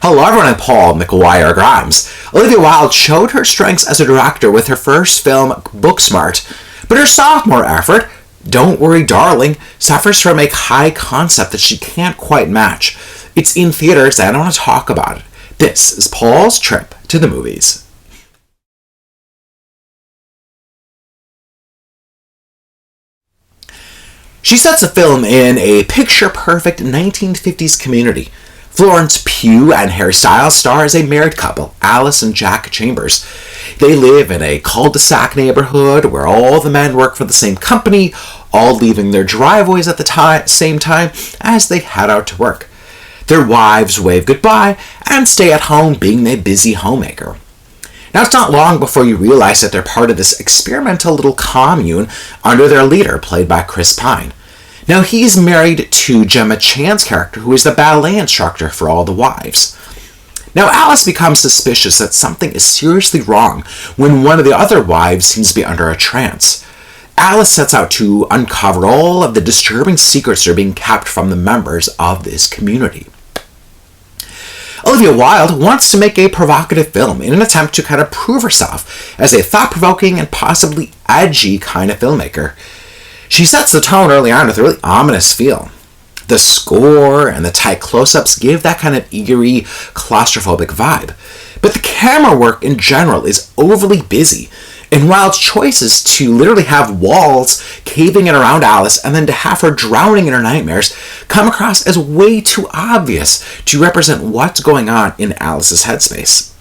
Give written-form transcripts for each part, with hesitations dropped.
Hello everyone, I'm Paul McGuire Grimes. Olivia Wilde showed her strengths as a director with her first film, Booksmart, but her sophomore effort, Don't Worry Darling, suffers from a high concept that she can't quite match. It's in theaters and I want to talk about it. This is Paul's trip to the movies. She sets the film in a picture-perfect 1950s community. Florence Pugh and Harry Styles star as a married couple, Alice and Jack Chambers. They live in a cul-de-sac neighborhood where all the men work for the same company, all leaving their driveways at the same time as they head out to work. Their wives wave goodbye and stay at home being a busy homemaker. Now, it's not long before you realize that they're part of this experimental little commune under their leader, played by Chris Pine. Now, he's married to Gemma Chan's character, who is the ballet instructor for all the wives. Now, Alice becomes suspicious that something is seriously wrong when one of the other wives seems to be under a trance. Alice sets out to uncover all of the disturbing secrets that are being kept from the members of this community. Olivia Wilde wants to make a provocative film in an attempt to kind of prove herself as a thought-provoking and possibly edgy kind of filmmaker. She sets the tone early on with a really ominous feel. The score and the tight close-ups give that kind of eerie, claustrophobic vibe. But the camera work in general is overly busy, and Wilde's choices to literally have walls caving in around Alice and then to have her drowning in her nightmares come across as way too obvious to represent what's going on in Alice's headspace.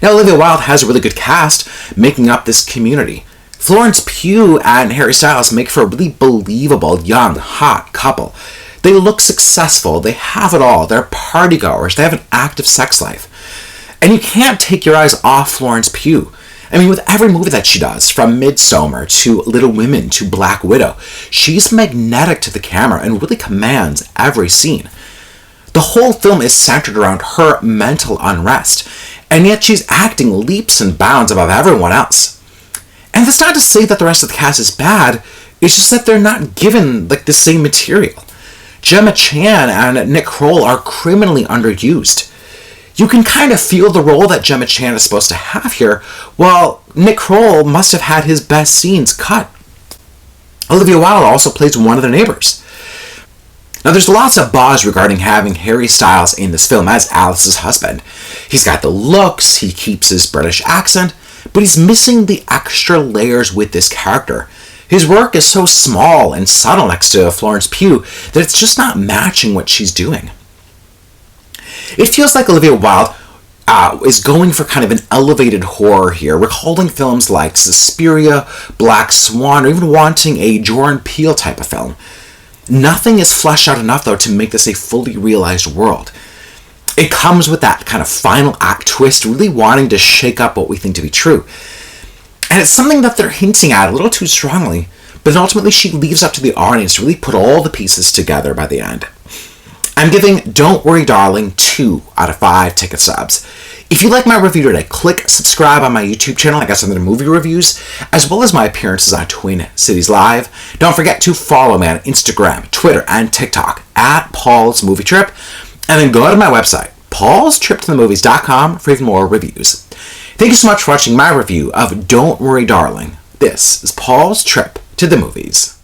Now, Olivia Wilde has a really good cast making up this community. Florence Pugh and Harry Styles make for a really believable, young, hot couple. They look successful, they have it all, they're partygoers, they have an active sex life. And you can't take your eyes off Florence Pugh. I mean, with every movie that she does, from Midsommar to Little Women to Black Widow, she's magnetic to the camera and really commands every scene. The whole film is centered around her mental unrest, and yet she's acting leaps and bounds above everyone else. And that's not to say that the rest of the cast is bad, it's just that they're not given the same material. Gemma Chan and Nick Kroll are criminally underused. You can kind of feel the role that Gemma Chan is supposed to have here, while Nick Kroll must have had his best scenes cut. Olivia Wilde also plays one of their neighbors. Now, there's lots of buzz regarding having Harry Styles in this film as Alice's husband. He's got the looks, he keeps his British accent, but he's missing the extra layers with this character. His work is so small and subtle next to Florence Pugh that it's just not matching what she's doing. It feels like Olivia Wilde is going for kind of an elevated horror here, recalling films like Suspiria, Black Swan, or even wanting a Jordan Peele type of film. Nothing is fleshed out enough, though, to make this a fully realized world. It comes with that kind of final act twist, really wanting to shake up what we think to be true. And it's something that they're hinting at a little too strongly, but ultimately she leaves up to the audience to really put all the pieces together by the end. I'm giving Don't Worry Darling 2 out of 5 ticket stubs. If you like my review today, click subscribe on my YouTube channel. I got some other movie reviews, as well as my appearances on Twin Cities Live. Don't forget to follow me on Instagram, Twitter, and TikTok at Paul's Movie Trip. And then go to my website, paulstriptothemovies.com, for even more reviews. Thank you so much for watching my review of Don't Worry Darling. This is Paul's Trip to the Movies.